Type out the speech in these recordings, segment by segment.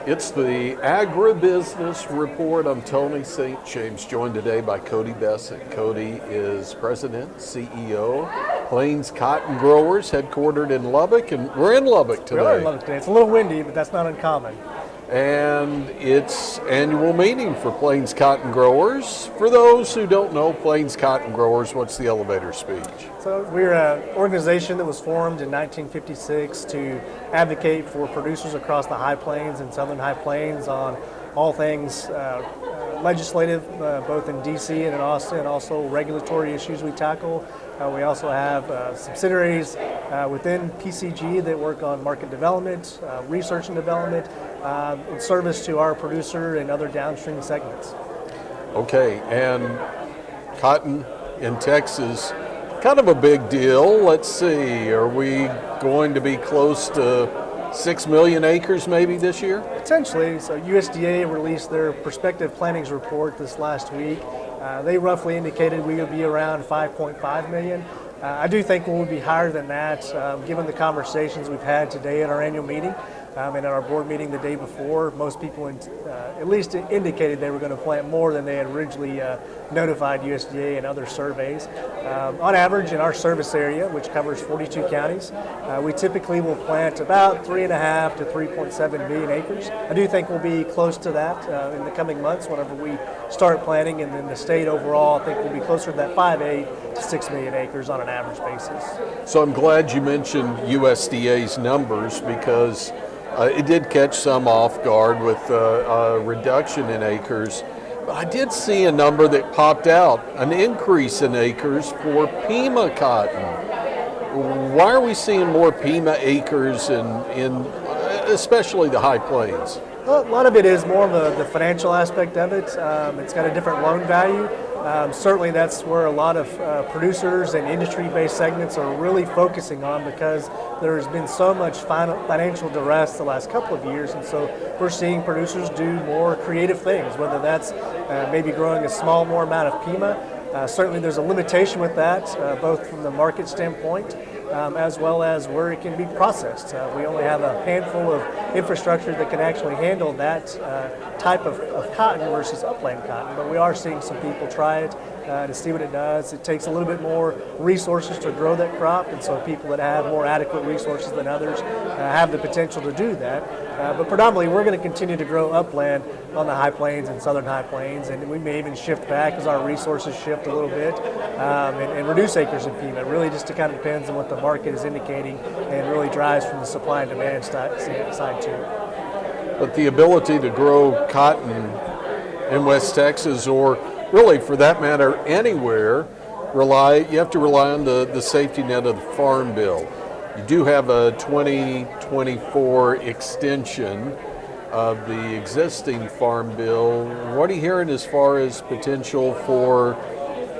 It's the Agribusiness Report. I'm Tony St. James, joined today by Kody Bessent. Kody is President, CEO, Plains Cotton Growers, headquartered in Lubbock, and we're in Lubbock today. We are in Lubbock today. It's a little windy, but that's not uncommon. And it's annual meeting for Plains Cotton Growers. For those who don't know Plains Cotton Growers, what's the elevator speech? So we're an organization that was formed in 1956 to advocate for producers across the High Plains and Southern High Plains on all things legislative, both in D.C. and in Austin, and also regulatory issues we tackle. We also have subsidiaries within PCG that work on market development, research and development, in service to our producer and other downstream segments. Okay, and cotton in Texas, kind of a big deal. Let's see, are we going to be close to 6 million acres maybe this year? Potentially. So USDA released their prospective plantings report this last week. They roughly indicated we would be around 5.5 million. I do think we'll be higher than that, given the conversations we've had today at our annual meeting. And at our board meeting the day before, most people at least indicated they were going to plant more than they had originally notified USDA and other surveys. On average, in our service area, which covers 42 counties, we typically will plant about 3.5 to 3.7 million acres. I do think we'll be close to that in the coming months whenever we start planting, and then the state overall, I think we'll be closer to that 5.8 to 6 million acres on an average basis. So I'm glad you mentioned USDA's numbers, because it did catch some off guard with a reduction in acres. But I did see a number that popped out, an increase in acres for Pima cotton. Why are we seeing more Pima acres in especially the High Plains? Well, a lot of it is more of the financial aspect of it. It's got a different loan value. Certainly that's where a lot of producers and industry-based segments are really focusing on, because there's been so much financial duress the last couple of years, and so we're seeing producers do more creative things, whether that's maybe growing a small more amount of Pima. Certainly there's a limitation with that, both from the market standpoint as well as where it can be processed. We only have a handful of infrastructure that can actually handle that type of cotton versus upland cotton, but we are seeing some people try it to see what it does. It takes a little bit more resources to grow that crop, and so people that have more adequate resources than others have the potential to do that. But predominantly we're going to continue to grow upland on the High Plains and Southern High Plains, and we may even shift back as our resources shift a little bit and reduce acres in Pima. It really just kind of depends on what the market is indicating, and really drives from the supply and demand side too. But the ability to grow cotton in West Texas, or really for that matter anywhere, you have to rely on the safety net of the Farm Bill. You do have a 2024 extension of the existing Farm Bill. What are you hearing as far as potential for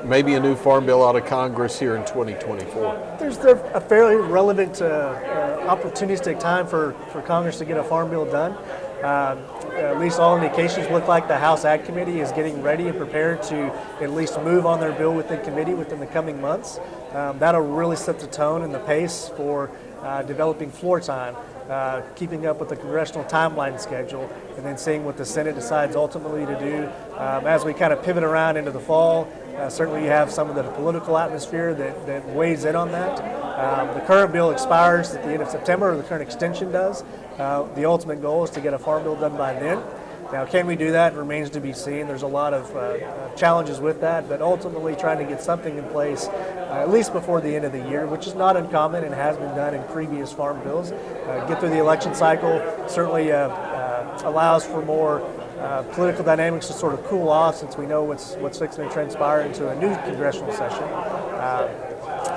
maybe a new Farm Bill out of Congress here in 2024? There's a fairly relevant opportunistic time for Congress to get a Farm Bill done. At least all indications look like the House Ag Committee is getting ready and prepared to at least move on their bill within committee within the coming months. That'll really set the tone and the pace for developing floor time, keeping up with the congressional timeline schedule, and then seeing what the Senate decides ultimately to do. As we kind of pivot around into the fall, certainly you have some of the political atmosphere that weighs in on that. The current bill expires at the end of September, or the current extension does. The ultimate goal is to get a Farm Bill done by then. Now, can we do that? It remains to be seen. There's a lot of challenges with that, but ultimately trying to get something in place at least before the end of the year, which is not uncommon and has been done in previous farm bills. Get through the election cycle certainly allows for more political dynamics to sort of cool off, since we know what's fixing to transpire into a new congressional session.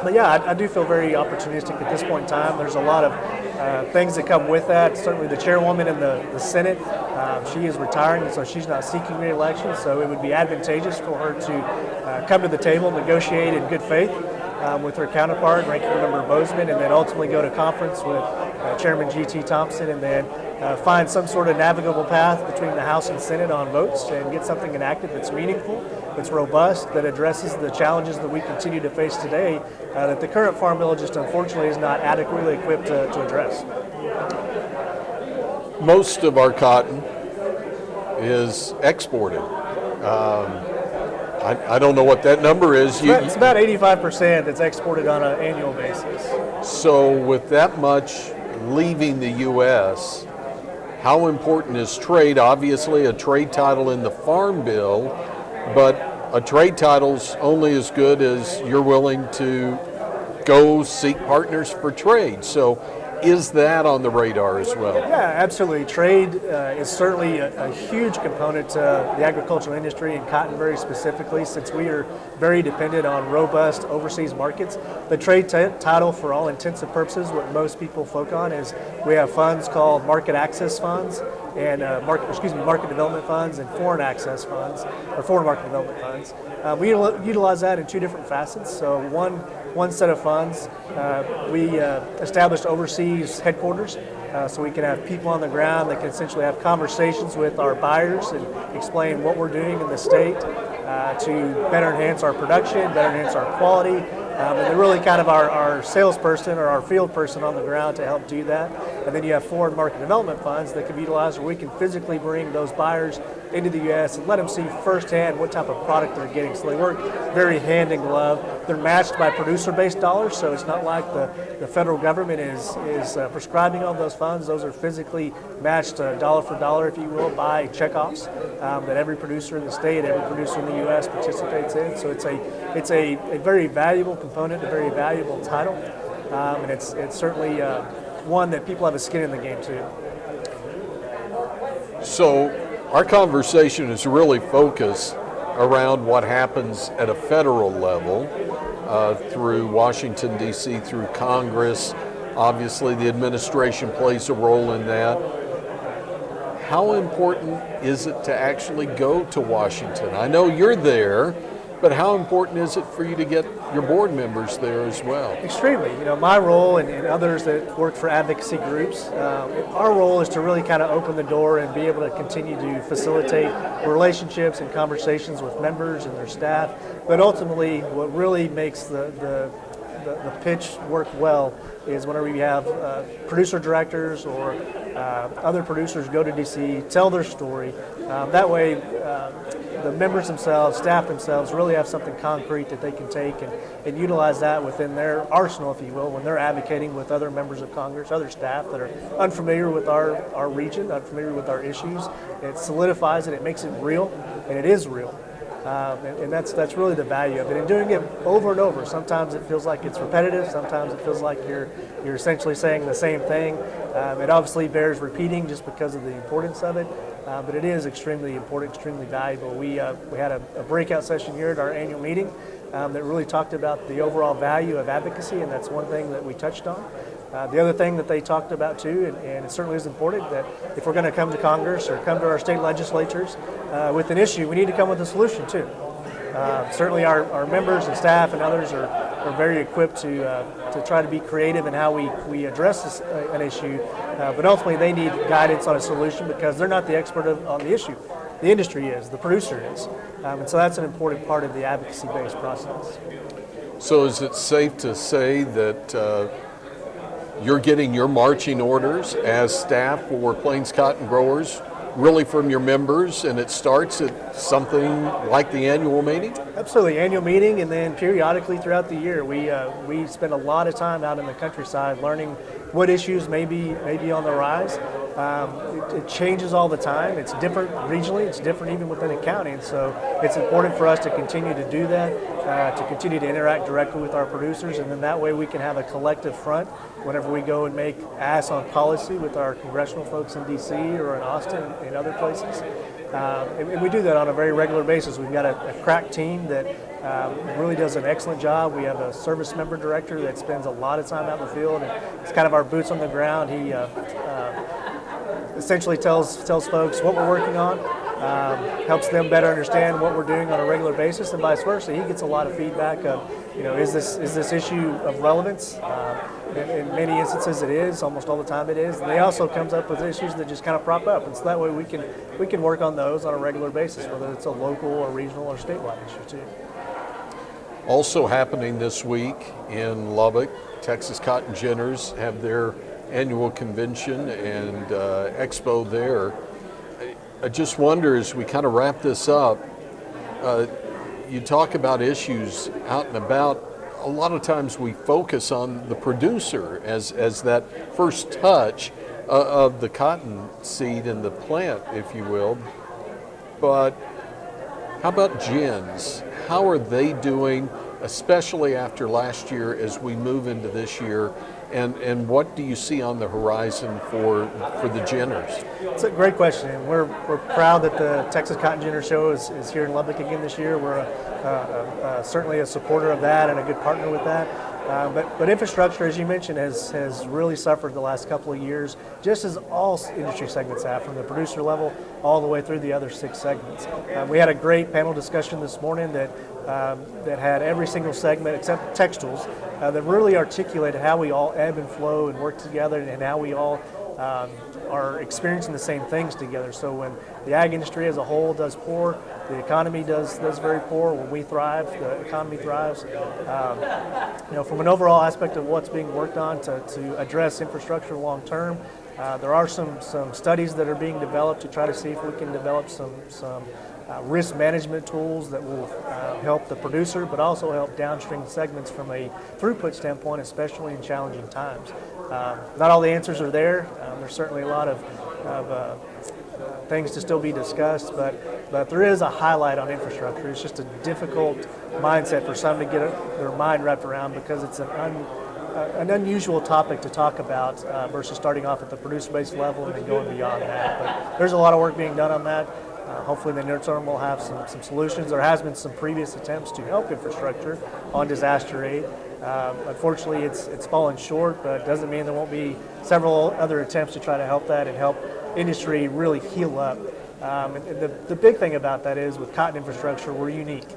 But yeah, I do feel very opportunistic at this point in time. There's a lot of things that come with that. Certainly the chairwoman in the Senate, she is retiring, so she's not seeking re-election, so it would be advantageous for her to come to the table, negotiate in good faith with her counterpart, Ranking Member Bozeman, and then ultimately go to conference with Chairman G.T. Thompson, and then find some sort of navigable path between the House and Senate on votes and get something enacted that's meaningful, that's robust, that addresses the challenges that we continue to face today that the current Farm Bill just unfortunately is not adequately equipped to address. most of our cotton is exported. I don't know what that number is. It's about 85% that's exported on an annual basis. So with that much leaving the U.S., how important is trade? Obviously, a trade title in the Farm Bill, but a trade title's only as good as you're willing to go seek partners for trade. So is that on the radar as well? Yeah, absolutely. Trade is certainly a huge component to the agricultural industry and cotton very specifically, since we are very dependent on robust overseas markets. The trade title, for all intents and purposes, what most people focus on is we have funds called market access funds and market development funds and foreign access funds, or foreign market development funds. We utilize that in two different facets. So one set of funds, we established overseas headquarters, so we can have people on the ground that can essentially have conversations with our buyers and explain what we're doing in the state to better enhance our production, better enhance our quality, and they're really kind of our salesperson or our field person on the ground to help do that. And then you have foreign market development funds that can be utilized where we can physically bring those buyers into the U.S. and let them see firsthand what type of product they're getting. So they work very hand in glove. They're matched by producer-based dollars, so it's not like the federal government is prescribing all those funds. Those are physically matched dollar for dollar, if you will, by checkoffs that every producer in the state, every producer in the U.S. participates in. So it's a very valuable component, a very valuable title, and it's certainly one that people have a skin in the game too. So our conversation is really focused around what happens at a federal level through Washington, D.C., through Congress. Obviously, the administration plays a role in that. How important is it to actually go to Washington? I know you're there, but how important is it for you to get your board members there as well? Extremely. My role and others that work for advocacy groups, our role is to really kind of open the door and be able to continue to facilitate relationships and conversations with members and their staff. But ultimately, what really makes the pitch work well is whenever we have producer directors or other producers go to DC, tell their story. That way, the members themselves, staff themselves, really have something concrete that they can take and utilize that within their arsenal, if you will, when they're advocating with other members of Congress, other staff that are unfamiliar with our region, unfamiliar with our issues. It solidifies it, it makes it real, and it is real. And that's really the value of it. And doing it over and over, sometimes it feels like it's repetitive, sometimes it feels like you're essentially saying the same thing. It obviously bears repeating just because of the importance of it, but it is extremely important, extremely valuable. We had a breakout session here at our annual meeting that really talked about the overall value of advocacy, and that's one thing that we touched on. The other thing that they talked about too, and it certainly is important, that if we're going to come to Congress or come to our state legislatures with an issue, we need to come with a solution too. Certainly our members and staff and others are very equipped to try to be creative in how we address an issue, but ultimately they need guidance on a solution because they're not the expert on the issue. The industry is, the producer is, and so that's an important part of the advocacy-based process. So is it safe to say that you're getting your marching orders as staff for Plains Cotton Growers really from your members, and it starts at something like the annual meeting? Absolutely, annual meeting, and then periodically throughout the year, we spend a lot of time out in the countryside learning what issues may be on the rise. It changes all the time. It's different regionally. It's different even within a county, and so it's important for us to continue to do that, to continue to interact directly with our producers, and then that way we can have a collective front whenever we go and make asks on policy with our congressional folks in D.C. or in Austin and other places. And we do that on a very regular basis. We've got a crack team that really does an excellent job. We have a service member director that spends a lot of time out in the field, and it's kind of our boots on the ground. He essentially tells folks what we're working on, helps them better understand what we're doing on a regular basis, and vice versa. He gets a lot of feedback of, is this issue of relevance? In many instances it is, almost all the time it is. And they also comes up with issues that just kind of prop up, and so that way we can work on those on a regular basis, whether it's a local or regional or statewide issue too. Also happening this week in Lubbock, Texas Cotton Ginners have their annual convention and expo there. I just wonder, as we kind of wrap this up, you talk about issues out and about. A lot of times we focus on the producer as that first touch of the cotton seed in the plant, if you will. But how about gins? How are they doing, especially after last year as we move into this year? And what do you see on the horizon for the ginners? It's a great question. And we're proud that the Texas Cotton Ginner Show is here in Lubbock again this year. We're certainly a supporter of that and a good partner with that. But infrastructure, as you mentioned, has really suffered the last couple of years, just as all industry segments have, from the producer level all the way through the other 6 segments. We had a great panel discussion this morning that had every single segment except textiles that really articulated how we all ebb and flow and work together, and how we all are experiencing the same things together. So when the ag industry as a whole does poor, the economy does very poor. When we thrive, the economy thrives. From an overall aspect of what's being worked on to address infrastructure long term, there are some studies that are being developed to try to see if we can develop some risk management tools that will help the producer, but also help downstream segments from a throughput standpoint, especially in challenging times. Not all the answers are there. There's certainly a lot of things to still be discussed, but there is a highlight on infrastructure. It's just a difficult mindset for some to get their mind wrapped around, because it's an unusual topic to talk about versus starting off at the producer-based level and then going beyond that. But there's a lot of work being done on that. Hopefully in the near term we'll have some solutions. There has been some previous attempts to help infrastructure on disaster aid. Unfortunately, it's fallen short, but it doesn't mean there won't be several other attempts to try to help that and help industry really heal up. And the big thing about that is, with cotton infrastructure, we're unique.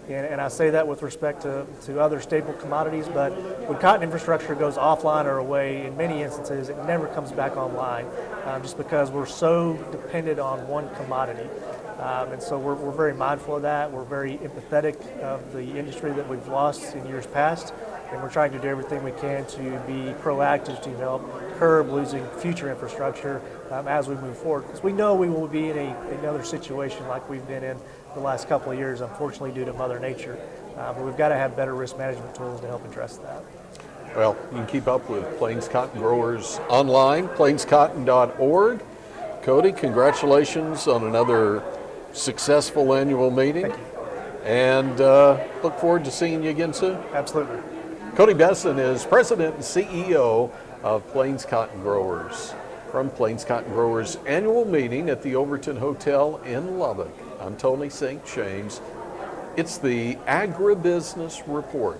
And I say that with respect to other staple commodities, but when cotton infrastructure goes offline or away, in many instances, it never comes back online, just because we're so dependent on one commodity. And so we're very mindful of that. We're very empathetic of the industry that we've lost in years past, and we're trying to do everything we can to be proactive to help curb losing future infrastructure as we move forward. Because we know we will be in another situation like we've been in the last couple of years, unfortunately, due to Mother Nature. But we've got to have better risk management tools to help address that. Well, you can keep up with Plains Cotton Growers online, plainscotton.org. Kody, congratulations on another successful annual meeting. Thank you. And look forward to seeing you again soon. Absolutely. Kody Bessent is President and CEO of Plains Cotton Growers. From Plains Cotton Growers annual meeting at the Overton Hotel in Lubbock, I'm Tony St. James. It's the Agribusiness Report.